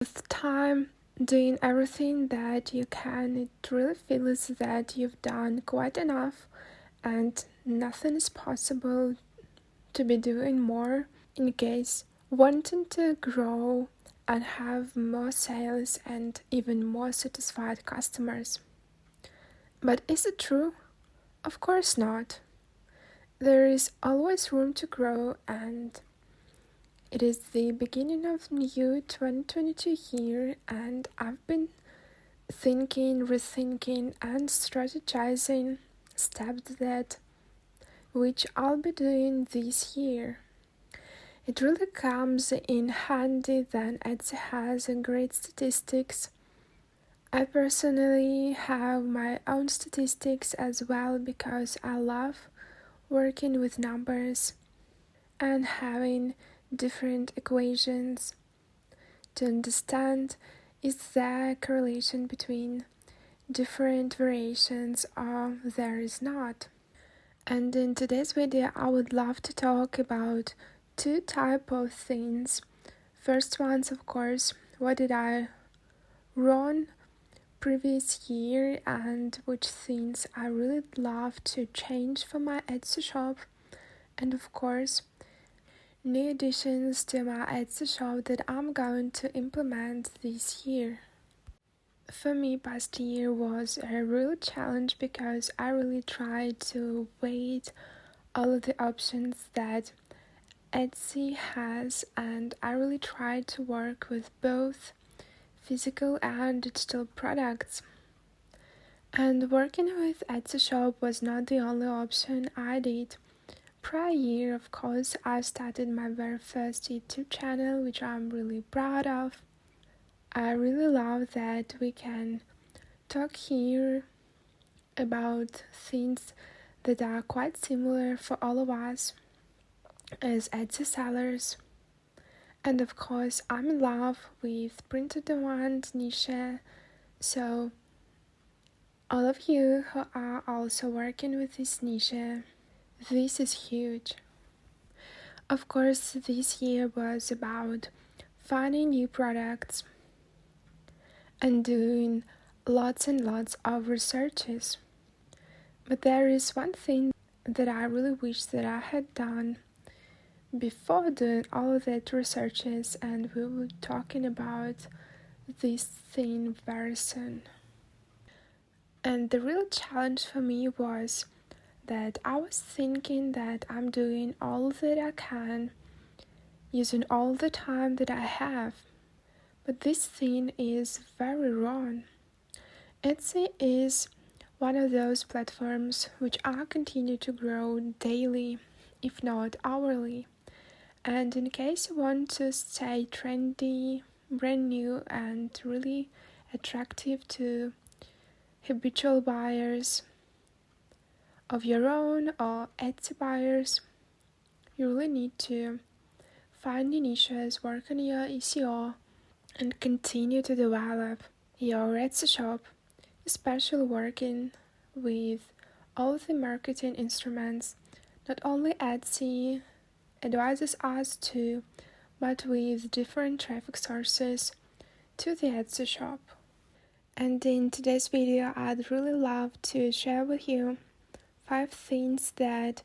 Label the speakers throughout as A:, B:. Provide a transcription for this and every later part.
A: With time, doing everything that you can, it really feels that you've done quite enough and nothing is possible to be doing more in case wanting to grow and have more sales and even more satisfied customers. But is it true? Of course not. There is always room to grow, and it is the beginning of new 2022 year, and I've been thinking, rethinking, and strategizing steps that which I'll be doing this year. It really comes in handy that Etsy has a great statistics. I personally have my own statistics as well because I love working with numbers and having different equations to understand is there correlation between different variations or there is not. And in today's video I would love to talk about two type of things. First one's of course what did I run previous year and which things I really love to change for my Etsy shop, and of course new additions to my Etsy shop that I'm going to implement this year. For me, past year was a real challenge because I really tried to weigh all of the options that Etsy has, and I really tried to work with both physical and digital products. And working with Etsy shop was not the only option I did. Prior year, of course, I started my very first YouTube channel, which I'm really proud of. I really love that we can talk here about things that are quite similar for all of us as Etsy sellers. And of course, I'm in love with print-on-demand niche, so all of you who are also working with this niche, this is huge. Of course, this year was about finding new products and doing lots and lots of researches. But there is one thing that I really wish that I had done before doing all of that researches, and we will be talking about this thing very soon. And the real challenge for me was that I was thinking that I'm doing all that I can, using all the time that I have. But this thing is very wrong. Etsy is one of those platforms which I continue to grow daily, if not hourly. And in case you want to stay trendy, brand new, and really attractive to habitual buyers of your own or Etsy buyers, you really need to find new niches, work on your SEO, and continue to develop your Etsy shop, especially working with all the marketing instruments. Not only Etsy advises us to, but with different traffic sources to the Etsy shop. And in today's video, I'd really love to share with you 5 things that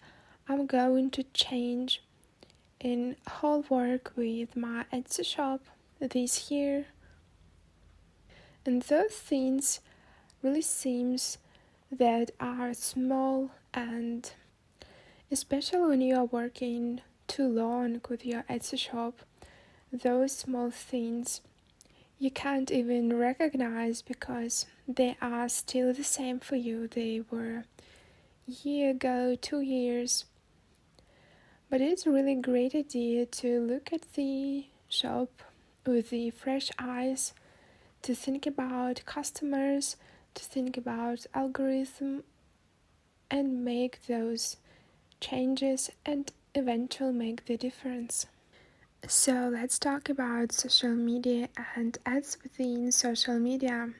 A: I'm going to change in whole work with my Etsy shop this year. And those things really seems that are small, and especially when you are working too long with your Etsy shop, those small things you can't even recognize because they are still the same for you. They were a year ago, 2 years. But it's really a great idea to look at the shop with the fresh eyes, to think about customers, to think about algorithm, and make those changes and eventually make the difference. So let's talk about social media and ads within social media.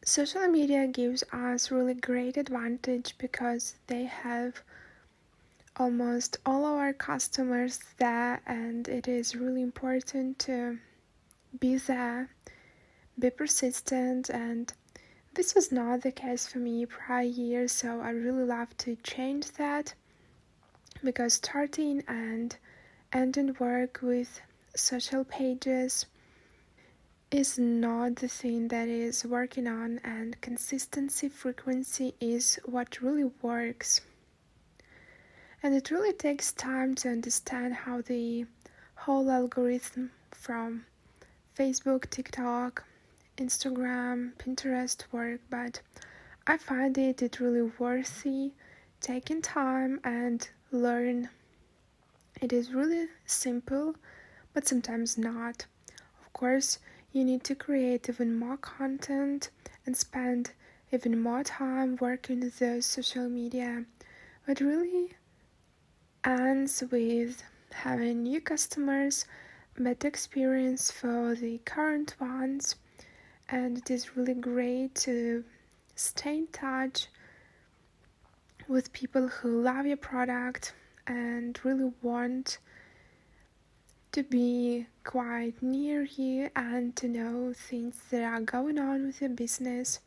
A: Social media gives us really great advantage because they have almost all our customers there, and it is really important to be there, be persistent, and this was not the case for me prior years, so I really love to change that, because starting and ending work with social pages is not the thing that is working on, and consistency, frequency is what really works. And it really takes time to understand how the whole algorithm from Facebook, TikTok, Instagram, Pinterest work, but I find it really worthy taking time and learn. It is really simple, but sometimes not. Of course, you need to create even more content and spend even more time working with those social media, but really ends with having new customers, better experience for the current ones, and it is really great to stay in touch with people who love your product and really want to be quite near you and to know things that are going on with your business,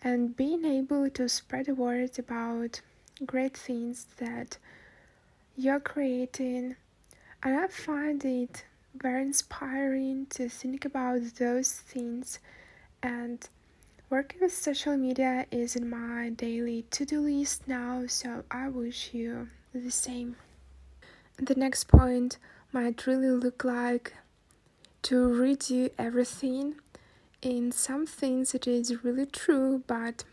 A: and being able to spread the word about great things that you're creating. And I find it very inspiring to think about those things, and working with social media is in my daily to-do list now, so I wish you the same. The next point might really look like to redo everything. In some things it is really true, but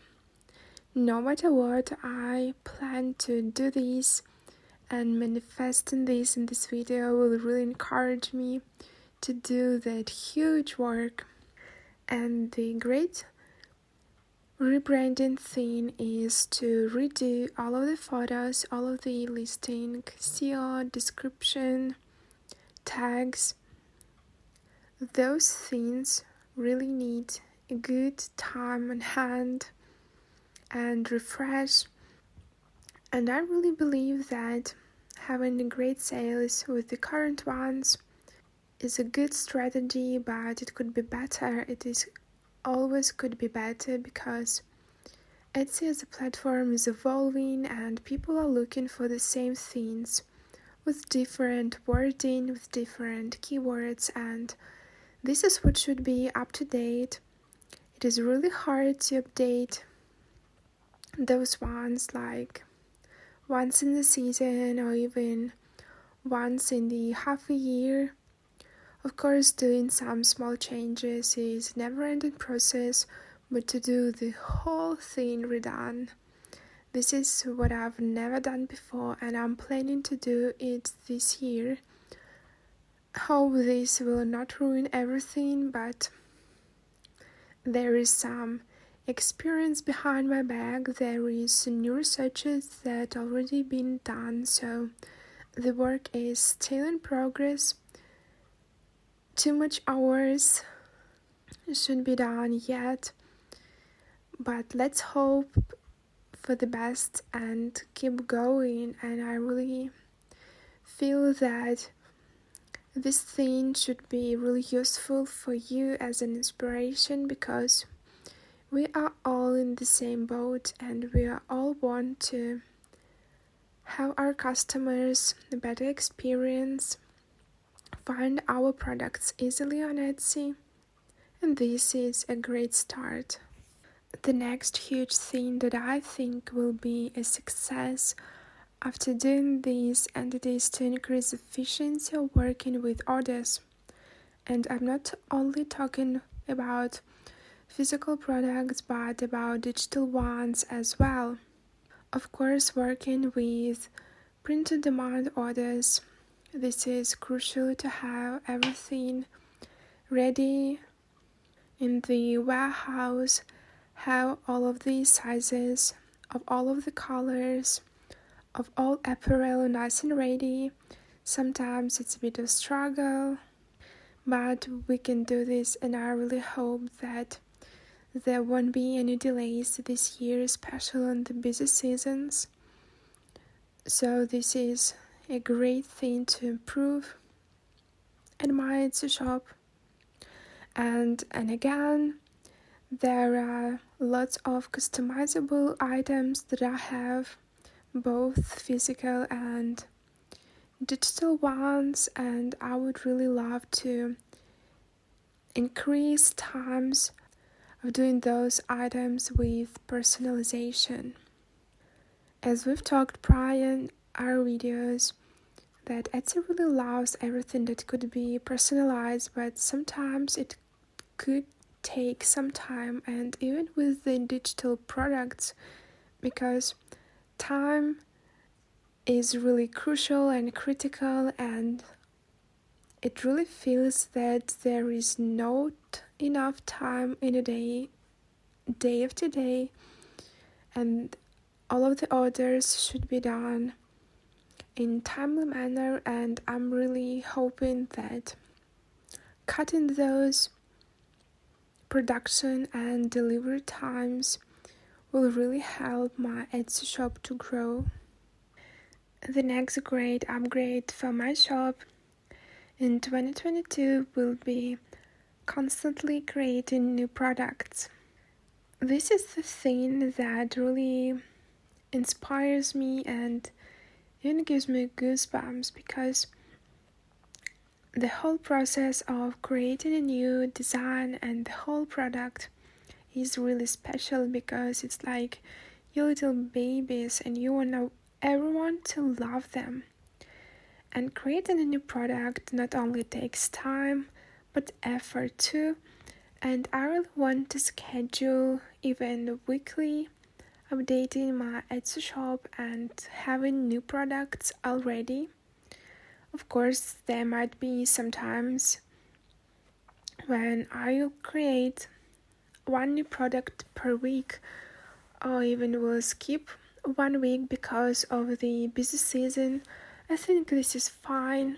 A: no matter what, I plan to do this, and manifesting this in this video will really encourage me to do that huge work. And the great rebranding thing is to redo all of the photos, all of the listing, SEO, description, tags. Those things really need a good time on hand and refresh. And I really believe that having great sales with the current ones is a good strategy, but it could be better. It is always could be better, because Etsy as a platform is evolving and people are looking for the same things with different wording, with different keywords, and this is what should be up to date. It is really hard to update those ones like once in the season or even once in the half a year. Of course, doing some small changes is a never-ending process, but to do the whole thing redone, this is what I've never done before, and I'm planning to do it this year. Hope this will not ruin everything, but there is some experience behind my back. There is new researches that already been done, so the work is still in progress. Too much hours should be done yet, but let's hope for the best and keep going. And I really feel that this thing should be really useful for you as an inspiration, because we are all in the same boat and we are all want to have our customers a better experience, find our products easily on Etsy, and this is a great start. The next huge thing that I think will be a success after doing this, and it is to increase efficiency of working with orders. And I'm not only talking about physical products, but about digital ones as well. Of course, working with printed demand orders, this is crucial to have everything ready in the warehouse, have all of the sizes of all of the colors of all apparel nice and ready. Sometimes it's a bit of struggle, but we can do this, and I really hope that there won't be any delays this year, especially on the busy seasons. So this is a great thing to improve at my Etsy shop. And again, there are lots of customizable items that I have, both physical and digital ones, and I would really love to increase times of doing those items with personalization. As we've talked prior in our videos, that Etsy really allows everything that could be personalized, but sometimes it could take some time, and even with the digital products, because time is really crucial and critical, and it really feels that there is not enough time in a day after day, and all of the orders should be done in timely manner. And I'm really hoping that cutting those production and delivery times will really help my Etsy shop to grow. The next great upgrade for my shop in 2022 will be constantly creating new products. This is the thing that really inspires me and even gives me goosebumps, because the whole process of creating a new design and the whole product is really special, because it's like your little babies and you want everyone to love them. And creating a new product not only takes time but effort too, and I really want to schedule even weekly updating my Etsy shop and having new products already. Of course, there might be some times when I'll create one new product per week, or even will skip 1 week because of the busy season. I think this is fine,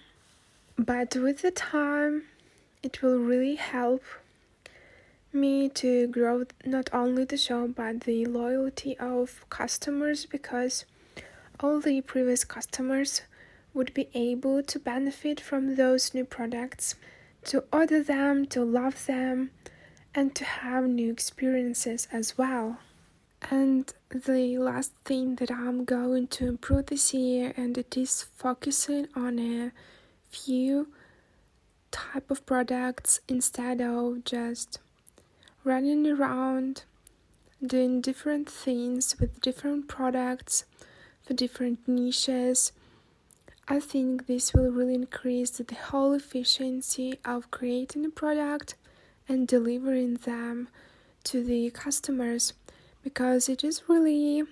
A: but with the time, it will really help me to grow not only the shop but the loyalty of customers, because all the previous customers would be able to benefit from those new products, to order them, to love them, and to have new experiences as well. And the last thing that I'm going to improve this year, and it is focusing on a few type of products instead of just running around doing different things with different products for different niches. I think this will really increase the whole efficiency of creating a product and delivering them to the customers, because it is really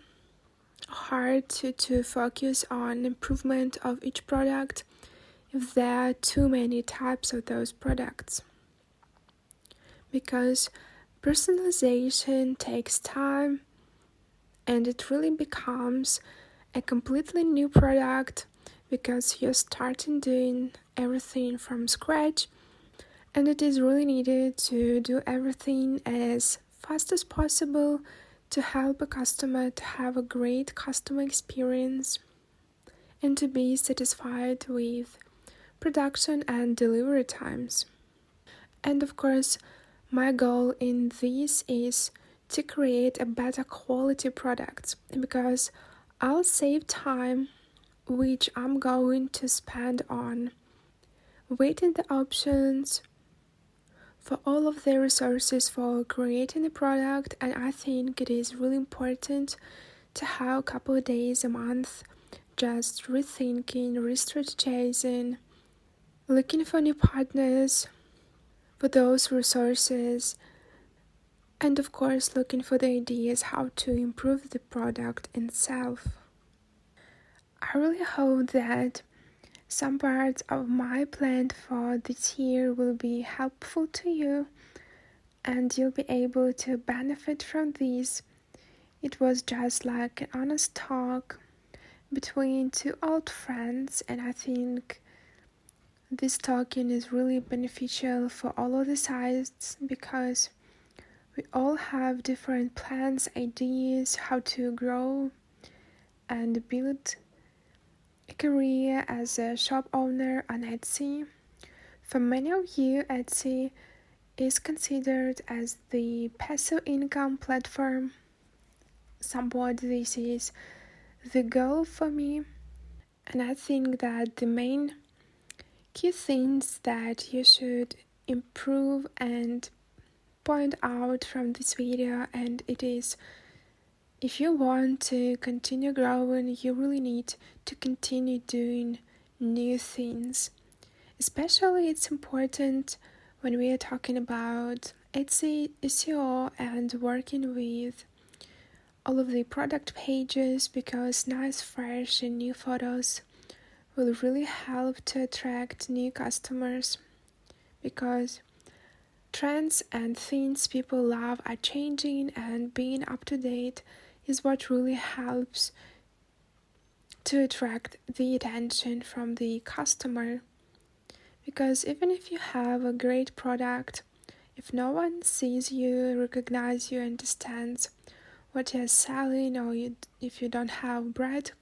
A: hard to focus on improvement of each product if there are too many types of those products, because personalization takes time and it really becomes a completely new product, because you're starting doing everything from scratch, and it is really needed to do everything as fast as possible to help a customer to have a great customer experience and to be satisfied with production and delivery times. And of course, my goal in this is to create a better quality product, because I'll save time which I'm going to spend on waiting the options for all of the resources for creating a product. And I think it is really important to have a couple of days a month just rethinking, re-strategizing, looking for new partners for those resources, and of course looking for the ideas how to improve the product itself. I really hope that some parts of my plan for this year will be helpful to you and you'll be able to benefit from this. It was just like an honest talk between two old friends, and I think this talking is really beneficial for all of the sides, because we all have different plans, ideas, how to grow and build a career as a shop owner on Etsy. For many of you, Etsy is considered as the passive income platform. Somewhat this is the goal for me, and I think that the main key things that you should improve and point out from this video, and it is, if you want to continue growing, you really need to continue doing new things. Especially it's important when we are talking about SEO and working with all of the product pages, because nice, fresh and new photos will really help to attract new customers, because trends and things people love are changing, and being up to date is what really helps to attract the attention from the customer. Because even if you have a great product, if no one sees you, recognizes you, understands what you're selling, or if you don't have bright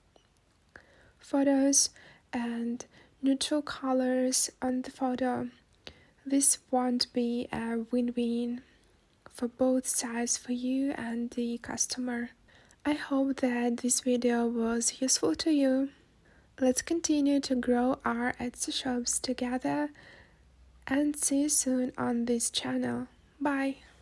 A: photos and neutral colors on the photo, this won't be a win-win for both sides, for you and the customer. I hope that this video was useful to you. Let's continue to grow our Etsy shops together, and see you soon on this channel. Bye!